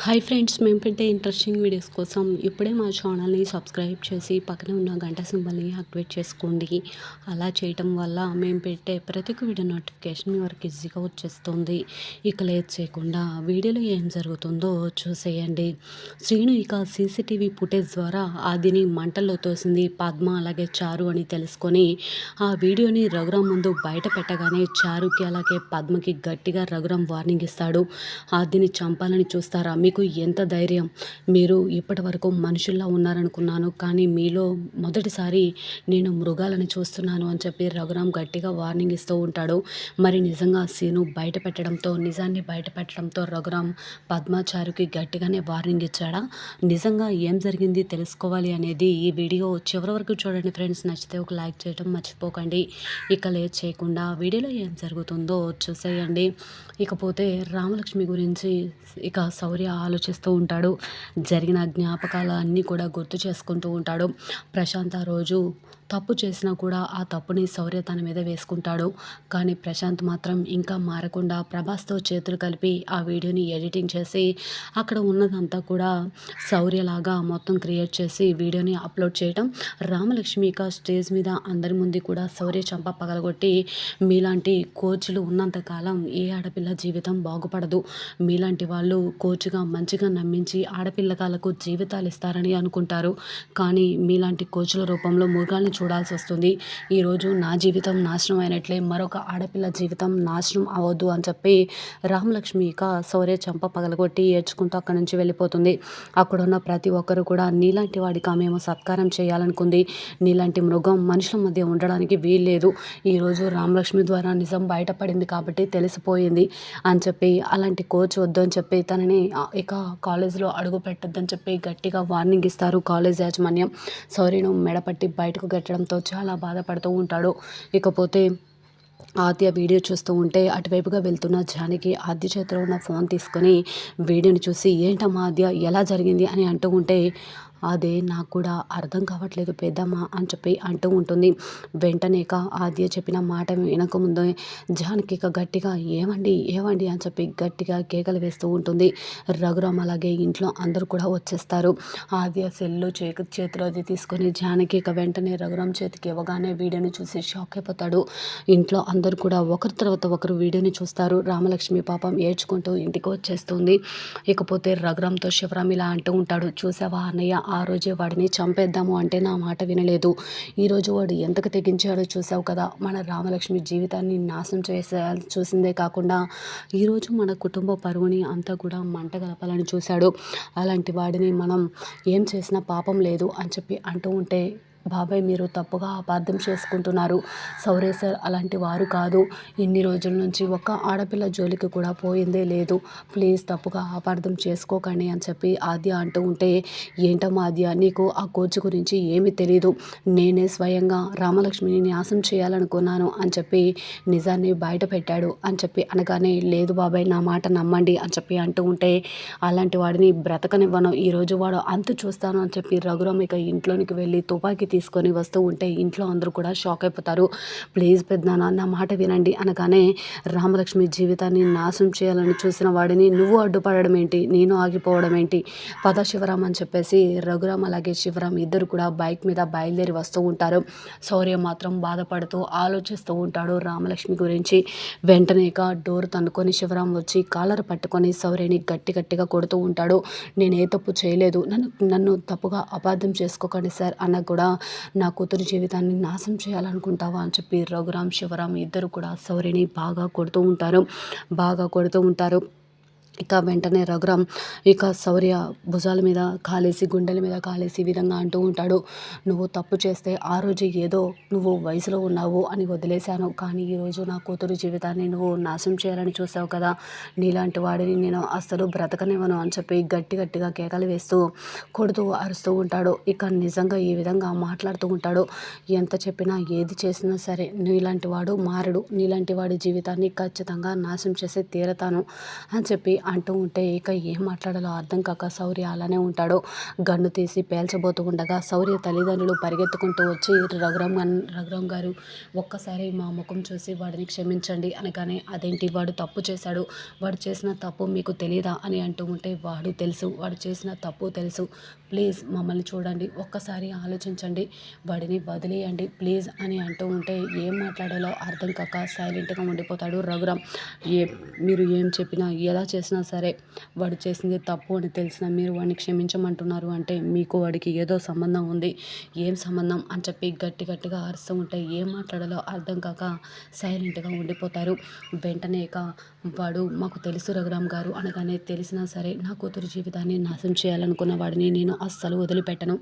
Hi friends, మేము పెట్టే interesting videos కోసం ఇప్పుడే మా ఛానల్ని సబ్స్క్రైబ్ చేసి పక్కనే ఉన్న గంట సింబల్ని యాక్టివేట్ చేసుకోండి. అలా చేయటం వల్ల మేము పెట్టే ప్రతి ఒక్క వీడియో నోటిఫికేషన్ మీ వరకు ఈజీగా వచ్చేస్తుంది. ఇక లేట్ చేయకుండా వీడియోలో ఏం జరుగుతుందో చూసేయండి. శ్రీను ఇక సీసీటీవీ ఫుటేజ్ ద్వారా ఆదిని మంటల్లో తోసింది పద్మ అలాగే చారు అని తెలుసుకొని ఆ వీడియోని రఘురాం ముందు బయట పెట్టగానే చారుకి అలాగే పద్మకి గట్టిగా రఘురాం వార్నింగ్ ఇస్తాడు. ఆదిని చంపాలని చూస్తారా? మీకు ఎంత ధైర్యం? మీరు ఇప్పటి వరకు మనుషుల్లా ఉన్నారనుకున్నాను, కానీ మీలో మొదటిసారి నేను మృగాలని చూస్తున్నాను అని చెప్పి రఘురాం గట్టిగా వార్నింగ్ ఇస్తూ ఉంటాడు. మరి నిజంగా సీను నిజాన్ని బయట పెట్టడంతో రఘురాం పద్మాచారుకి గట్టిగానే వార్నింగ్ ఇచ్చాడా? నిజంగా ఏం జరిగింది తెలుసుకోవాలి అనేది ఈ వీడియో చివరి వరకు చూడండి ఫ్రెండ్స్. నచ్చితే ఒక లైక్ చేయడం మర్చిపోకండి. ఇక లేట్ చేయకుండా వీడియోలో ఏం జరుగుతుందో చూసేయండి. ఇకపోతే రామలక్ష్మి గురించి ఇక శౌర్య ఆలోచిస్తూ ఉంటాడు. జరిగిన జ్ఞాపకాలన్నీ కూడా గుర్తు చేసుకుంటూ ఉంటాడు. ప్రశాంత్ ఆ రోజు తప్పు చేసినా కూడా ఆ తప్పుని శౌర్య తన మీద వేసుకుంటాడు. కానీ ప్రశాంత్ మాత్రం ఇంకా మారకుండా ప్రభాస్తో చేతులు కలిపి ఆ వీడియోని ఎడిటింగ్ చేసి అక్కడ ఉన్నదంతా కూడా శౌర్యలాగా మొత్తం క్రియేట్ చేసి వీడియోని అప్లోడ్ చేయడం. రామలక్ష్మి ఇక స్టేజ్ మీద అందరి ముందు కూడా శౌర్య చంప పగలగొట్టి, మీలాంటి కోచ్లు ఉన్నంతకాలం ఏ ఆడపిల్ల జీవితం బాగుపడదు, మీలాంటి వాళ్ళు కోచ్గా మంచిగా నమ్మించి ఆడపిల్లకాలకు జీవితాలు ఇస్తారని అనుకుంటారు, కానీ మీలాంటి కోచ్ల రూపంలో మృగాల్ని చూడాల్సి వస్తుంది. ఈరోజు నా జీవితం నాశనం అయినట్లే మరొక ఆడపిల్ల జీవితం నాశనం అవ్వద్దు అని చెప్పి రామలక్ష్మి ఇక శౌర్య చంప పగలగొట్టి ఏడ్చుకుంటూ అక్కడి నుంచి వెళ్ళిపోతుంది. అక్కడున్న ప్రతి ఒక్కరు కూడా నీలాంటి వాడికి మేము సత్కారం చేయాలనుకుంది, నీలాంటి మృగం మనుషుల మధ్య ఉండడానికి వీల్లేదు, ఈరోజు రామలక్ష్మి ద్వారా నిజం బయటపడింది కాబట్టి తెలిసిపోయింది అని చెప్పి అలాంటి కోచ్ వద్దు అని చెప్పి తనని ఇక కాలేజీలో అడుగు పెట్టొద్దని చెప్పి గట్టిగా వార్నింగ్ ఇస్తారు కాలేజ్ యాజమాన్యం. శౌర్యను మెడపట్టి బయటకు గట్టడంతో చాలా బాధపడుతూ ఉంటాడు. ఇకపోతే ఆద్య వీడియో చూస్తూ ఉంటే అటువైపుగా వెళ్తున్న జానకి ఆద్య చేతిలో ఉన్న ఫోన్ తీసుకొని వీడియోని చూసి, ఏంటమ్మా ఆద్య ఎలా జరిగింది అని అంటూ ఉంటే, అదే నాకు కూడా అర్థం కావట్లేదు పెద్దమ్మ అని చెప్పి అంటూ ఉంటుంది. వెంటనే ఇక ఆద్య చెప్పిన మాట వినక ముందే జానకి గట్టిగా ఏమండి ఏమండి అని చెప్పి గట్టిగా కేకలు వేస్తూ ఉంటుంది. రఘురామ్ అలాగే ఇంట్లో అందరూ కూడా వచ్చేస్తారు. ఆద్య సెల్లు చేతిలో అది తీసుకొని జానకి వెంటనే రఘురామ్ చేతికి ఇవ్వగానే వీడియోని చూసి షాక్ అయిపోతాడు. ఇంట్లో అందరూ కూడా ఒకరి తర్వాత ఒకరు వీడియోని చూస్తారు. రామలక్ష్మి పాపం ఏడ్చుకుంటూ ఇంటికి వచ్చేస్తుంది. ఇకపోతే రఘురామ్తో శివరామ్ ఇలా అంటూ ఉంటాడు, చూసావా అన్నయ్య, ఆ రోజే వాడిని చంపేద్దాము అంటే నా మాట వినలేదు, ఈరోజు వాడు ఎంతకు తెగించాడో చూసావు కదా, మన రామలక్ష్మి జీవితాన్ని నాశనం చూసిందే కాకుండా ఈరోజు మన కుటుంబ పరువుని అంతా కూడా మంట గలపాలని చూశాడు, అలాంటి వాడిని మనం ఏం చేసినా పాపం లేదు అని చెప్పి అంటూ ఉంటే, బాబాయ్ మీరు తప్పుగా అపార్థం చేసుకుంటున్నారు, శౌర్య సార్ అలాంటి వారు కాదు, ఇన్ని రోజుల నుంచి ఒక్క ఆడపిల్ల జోలికి కూడా పోయిందే లేదు, ప్లీజ్ తప్పుగా అపార్థం చేసుకోకండి అని చెప్పి ఆద్య అంటూ ఉంటే, ఏంటమ్మా ఆద్య, నీకు ఆ కోచ్ గురించి ఏమీ తెలీదు, నేనే స్వయంగా రామలక్ష్మిని నాశనం చేయాలనుకున్నాను అని చెప్పి నిజాన్ని బయట పెట్టాడు అని చెప్పి అనగానే, లేదు బాబాయ్ నా మాట నమ్మండి అని చెప్పి అంటూ ఉంటే, అలాంటి వాడిని బ్రతకనివ్వను, ఈరోజు వాడు అంతు చూస్తాను అని చెప్పి రఘురామ్ ఇక ఇంట్లోనికి వెళ్ళి తుపాకీ తీసుకొని వస్తూ ఉంటే ఇంట్లో అందరూ కూడా షాక్ అయిపోతారు. ప్లీజ్ పెద్దనాన్న నా మాట వినండి అనగానే, రామలక్ష్మి జీవితాన్ని నాశనం చేయాలని చూసిన వాడిని నువ్వు అడ్డుపడడం ఏంటి, నేను ఆగిపోవడం ఏంటి, పద శివరామ్ అని చెప్పేసి రఘురామ్ అలాగే శివరామ్ ఇద్దరు కూడా బైక్ మీద బయలుదేరి వస్తూ ఉంటారు. శౌర్య మాత్రం బాధపడుతూ ఆలోచిస్తూ ఉంటాడు రామలక్ష్మి గురించి. వెంటనే ఇక డోర్ తన్నుకొని శివరామ్ వచ్చి కాలర్ పట్టుకొని శౌర్యని గట్టిగా కొడుతూ ఉంటాడు. నేను ఏ తప్పు చేయలేదు, నన్ను తప్పుగా అపార్థం చేసుకోకండి సార్ అన్న కూడా, నా కూతురు జీవితాన్ని నాశనం చేయాలనుకుంటావా అని చెప్పి రఘురామ్ శివరామ్ ఇద్దరు కూడా శౌర్యని బాగా కొడుతూ ఉంటారు. ఇక వెంటనే రఘురామ్ ఇక శౌర్య భుజాల మీద కాలేసి గుండెల మీద కాలేసి ఈ విధంగా అంటూ ఉంటాడు, నువ్వు తప్పు చేస్తే ఆ రోజు ఏదో నువ్వు వయసులో ఉన్నావు అని వదిలేశాను, కానీ ఈరోజు నా కూతురు జీవితాన్ని నువ్వు నాశనం చేయాలని చూసావు కదా, నీలాంటి వాడిని నేను అస్సలు బ్రతకనివ్వను అని చెప్పి గట్టిగా కేకలు వేస్తూ కొడుతూ అరుస్తూ ఉంటాడు. ఇక నిజంగా ఈ విధంగా మాట్లాడుతూ ఉంటాడు. ఎంత చెప్పినా ఏది చేసినా సరే నీలాంటి వాడు మారడు, నీలాంటి వాడి జీవితాన్ని ఖచ్చితంగా నాశనం చేసి తీరతాను అని చెప్పి అంటూ ఉంటే ఇక ఏం మాట్లాడాలో అర్థం కాక శౌర్య అలానే ఉంటాడు. గన్ను తీసి పేల్చబోతూ ఉండగా శౌర్య తల్లిదండ్రులు పరిగెత్తుకుంటూ వచ్చి రఘురామ్ గారు ఒక్కసారి మా ముఖం చూసి వాడిని క్షమించండి అనగానే, అదేంటి వాడు తప్పు చేశాడు, వాడు చేసిన తప్పు మీకు తెలీదా అని అంటూ ఉంటే, వాడు చేసిన తప్పు తెలుసు, ప్లీజ్ మమ్మల్ని చూడండి, ఒక్కసారి ఆలోచించండి, వాడిని వదిలేయండి ప్లీజ్ అని అంటూ ఉంటే ఏం మాట్లాడాలో అర్థం కాక సైలెంట్గా ఉండిపోతాడు రఘురామ్. మీరు ఏం చెప్పినా ఎలా చేసినా సరే వాడు చేసింది తప్పు అని తెలిసినా మీరు వాడిని క్షమించమంటున్నారు అంటే మీకు వాడికి ఏదో సంబంధం ఉంది, ఏం సంబంధం అని చెప్పి గట్టిగా అరుస్తూ ఉంటే ఏం మాట్లాడాలో అర్థం కాక సైలెంట్గా ఉండిపోతారు. వెంటనే ఇక వాడు మాకు తెలుసు రఘురామ్ గారు అనగానే, తెలిసినా సరే నా కూతురు జీవితాన్ని నాశనం చేయాలనుకున్న వాడిని నేను అస్సలు వదిలిపెట్టను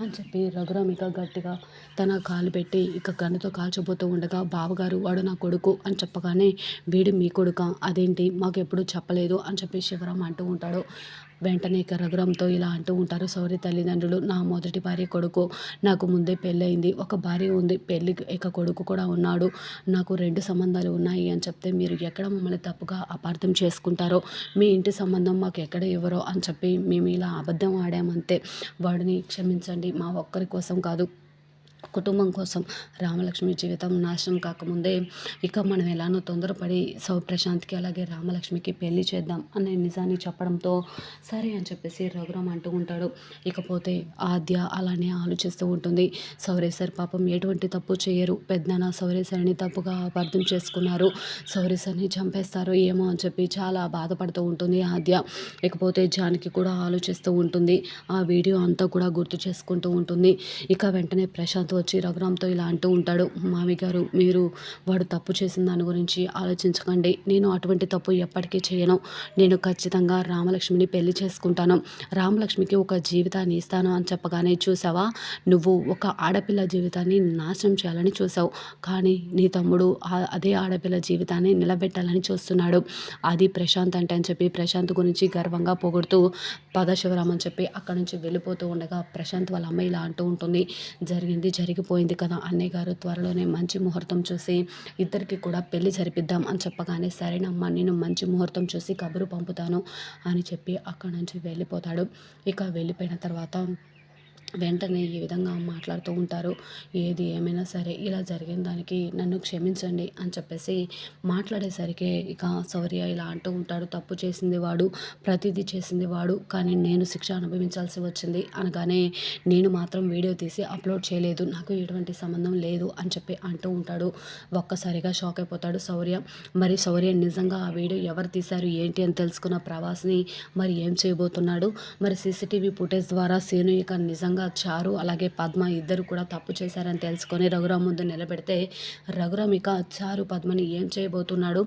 అని చెప్పి రఘురామ్ ఇక గట్టిగా తన కాలు పెట్టి ఇక గన్నుతో కాల్చబోతూ ఉండగా, బావగారు వాడు నా కొడుకు అని చెప్పగానే, వీడు మీ కొడుక, అదేంటి మాకు ఎప్పుడు చెప్పలేదు అని చెప్పి శివరాం అంటూ ఉంటాడు. వెంటనే ఇక రఘురామ్తో ఇలా అంటూ ఉంటారు శౌర్య తల్లిదండ్రులు, నా మొదటి భార్య కొడుకు, నాకు ముందే పెళ్ళయింది, ఒక భార్య ఉంది, పెళ్ళి ఇక కొడుకు కూడా ఉన్నాడు, నాకు 2 సంబంధాలు ఉన్నాయి అని చెప్తే మీరు ఎక్కడ మమ్మల్ని తప్పుగా అపార్థం చేసుకుంటారో, మీ ఇంటి సంబంధం మాకు ఎక్కడ ఇవ్వరో అని చెప్పి మేము ఇలా అబద్ధం ఆడామంతే, వాడిని క్షమించండి, మా ఒక్కరి కోసం కాదు, కుటుంబం కోసం, రామలక్ష్మి జీవితం నాశనం కాకముందే ఇక మనం ఎలానో తొందరపడి ప్రశాంత్కి అలాగే రామలక్ష్మికి పెళ్లి చేద్దాం అనే నిజాన్ని చెప్పడంతో సరే అని చెప్పేసి రఘురామ్ అంటూ ఉంటాడు. ఇకపోతే ఆద్య అలానే ఆలోచిస్తూ ఉంటుంది. శౌర్య సార్ పాపం ఎటువంటి తప్పు చేయరు, పెద్దనాన్న శౌర్య సార్ని తప్పుగా అపార్థం చేసుకున్నారు, శౌర్య సార్ని చంపేస్తారు ఏమో అని చెప్పి చాలా బాధపడుతూ ఉంటుంది ఆద్య. ఇకపోతే జానకి కూడా ఆలోచిస్తూ ఉంటుంది, ఆ వీడియో అంతా కూడా గుర్తు చేసుకుంటూ ఉంటుంది. ఇక వెంటనే ప్రశాంత్ వచ్చి రఘురామ్తో ఇలా అంటూ ఉంటాడు, మామి గారు మీరు వాడు తప్పు చేసిన దాని గురించి ఆలోచించకండి, నేను అటువంటి తప్పు ఎప్పటికీ చేయను, నేను ఖచ్చితంగా రామలక్ష్మిని పెళ్లి చేసుకుంటాను, రామలక్ష్మికి ఒక జీవితాన్ని ఇస్తాను అని చెప్పగానే, చూసావా నువ్వు ఒక ఆడపిల్ల జీవితాన్ని నాశనం చేయాలని చూసావు, కానీ నీ తమ్ముడు అదే ఆడపిల్ల జీవితాన్ని నిలబెట్టాలని చూస్తున్నాడు, అది ప్రశాంత్ అంటే అని చెప్పి ప్రశాంత్ గురించి గర్వంగా పొగుడుతూ పద శివరామ్ అని చెప్పి అక్కడి నుంచి వెళ్ళిపోతూ ఉండగా, ప్రశాంత్ వాళ్ళ అమ్మ ఇలా అంటూ ఉంటుంది, జరిగిపోయింది కదా అన్నయ్య గారు, త్వరలోనే మంచి ముహూర్తం చూసి ఇద్దరికి కూడా పెళ్లి జరిపిద్దాం అని చెప్పగానే, సరేనమ్మా నేను మంచి ముహూర్తం చూసి కబురు పంపుతాను అని చెప్పి అక్కడి నుంచి వెళ్ళిపోతాడు. ఇక వెళ్ళిపోయిన తర్వాత వెంటనే ఈ విధంగా మాట్లాడుతూ ఉంటారు, ఏది ఏమైనా సరే ఇలా జరిగిన దానికి నన్ను క్షమించండి అని చెప్పేసి మాట్లాడేసరికి ఇక శౌర్య ఇలా అంటూ ఉంటాడు, తప్పు చేసింది వాడు, ప్రతిదీ చేసింది వాడు, కానీ నేను శిక్ష అనుభవించాల్సి వచ్చింది అనగానే, నేను మాత్రం వీడియో తీసి అప్లోడ్ చేయలేదు, నాకు ఎటువంటి సంబంధం లేదు అని చెప్పి అంటూ ఉంటాడు. ఒక్కసారిగా షాక్ అయిపోతాడు శౌర్య. మరి శౌర్య నిజంగా ఆ వీడియో ఎవరు తీశారు ఏంటి అని తెలుసుకున్న ప్రవాస్ని మరి ఏం చేయబోతున్నాడు, మరి సీసీటీవీ ఫుటేజ్ ద్వారా సీను ఇక నిజంగా చారు అలాగే పద్మ ఇద్దరు కూడా తప్పు చేశారని తెలుసుకొని రఘురామ్ ముందు నిలబెడితే, రఘురామ్ ఇక చారు పద్మని ఏం చేయబోతున్నాడు,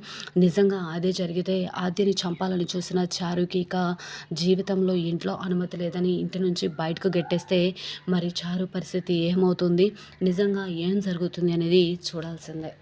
నిజంగా అదే జరిగితే ఆద్యని చంపాలని చూసిన చారుకి ఇక జీవితంలో ఇంట్లో అనుమతి లేదని ఇంటి నుంచి బయటకు గెట్టేస్తే మరి చారు పరిస్థితి ఏమవుతుంది, నిజంగా ఏం జరుగుతుంది అనేది చూడాల్సిందే.